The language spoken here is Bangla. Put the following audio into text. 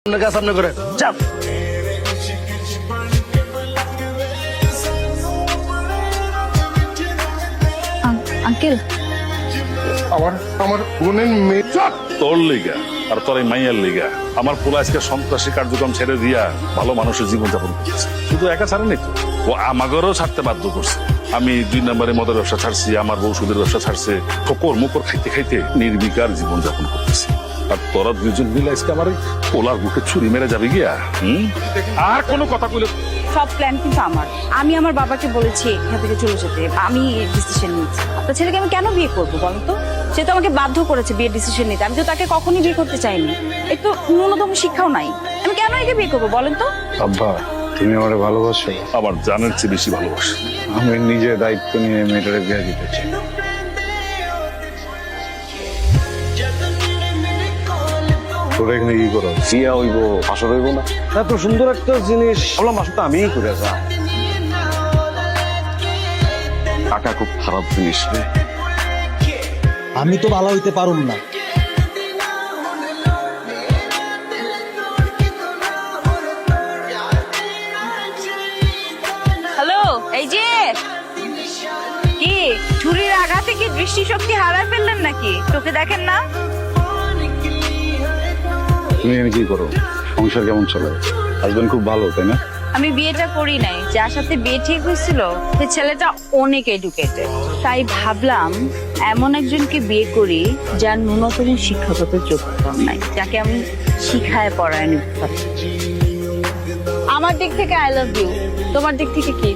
সামনে করে চাপ। আঙ্কেল আমার বোনের মেয়ে তোর লিগা আর তোর এই মাইয়ার লিগা আমার পোলা আজকে সন্ত্রাসী কার্যক্রম ছেড়ে দিয়া ভালো মানুষের জীবনযাপন করছে। শুধু একা ছাড়েনি তো, ও আমাগরও ছাড়তে বাধ্য করছে। আমি 2 নম্বরে মদের ব্যবসা ছাড়ছি, আমার বউ সুদের ব্যবসা ছাড়ছে। ঠোকর মুকর খাইতে খাইতে নির্বিকার জীবনযাপন করতেছি। আর তোরা 2জন মিলে আজকে আমার এই পোলার বুকে ছুরি মেরে যাবে গিয়া। আর কোনো কথা কইলে সব প্ল্যান কিন্তু আমার। আমি আমার বাবাকে বলেছি এখান থেকে চলে যেতে, আমি ডিসিশন নিয়েছি। আপনার ছেলেকে আমি কেন বিয়ে করবো বলেন তো? সে তো আমাকে বাধ্য করেছে বিয়ের ডিসিশন নিতে। আমি তো তাকে কখনই বিয়ে করতে চাইনি। একটু ন্যূনতম শিক্ষাও নাই। আমি কেন একে বিয়ে করবো বলেন তো? আব্বা, তুমি আমারে ভালোবাসো? আমার জানের চেয়ে বেশি ভালোবাসে। আমি নিজে দায়িত্ব নিয়ে মেয়েটারে বিয়ে দিতে চাই। তোরা এখানে কি করো? বিয়া হইব, আসর হইব না? এত সুন্দর একটা জিনিস ভাবলাম আসলে আমিই করে যা। টাকা খুব খারাপ জিনিস রে। আমি তো ভালো হইতে পারুম না। হ্যালো, এই যে কি ছুরির আঘাতে কি দৃষ্টিশক্তি হারায় ফেললেন নাকি? চোখে দেখেন না? তুমি এখানে কি করো? সংসার কেমন চলে? হাজবেন্ড খুব ভালো, তাই না? আমি বিয়েটা করি নাই। যার সাথে বিয়ে ঠিক হয়েছিল সে ছেলেটা অনেক এডুকেটেড। তাই ভাবলাম এমন একজনকে বিয়ে করি যার ন্যূনতম শিক্ষাগত যোগ্যতা নাই, যাকে আমি শিখায় পড়ায় নিতে পারি। আমার দিক থেকে আই লাভ ইউ, তোমার দিক থেকে কি?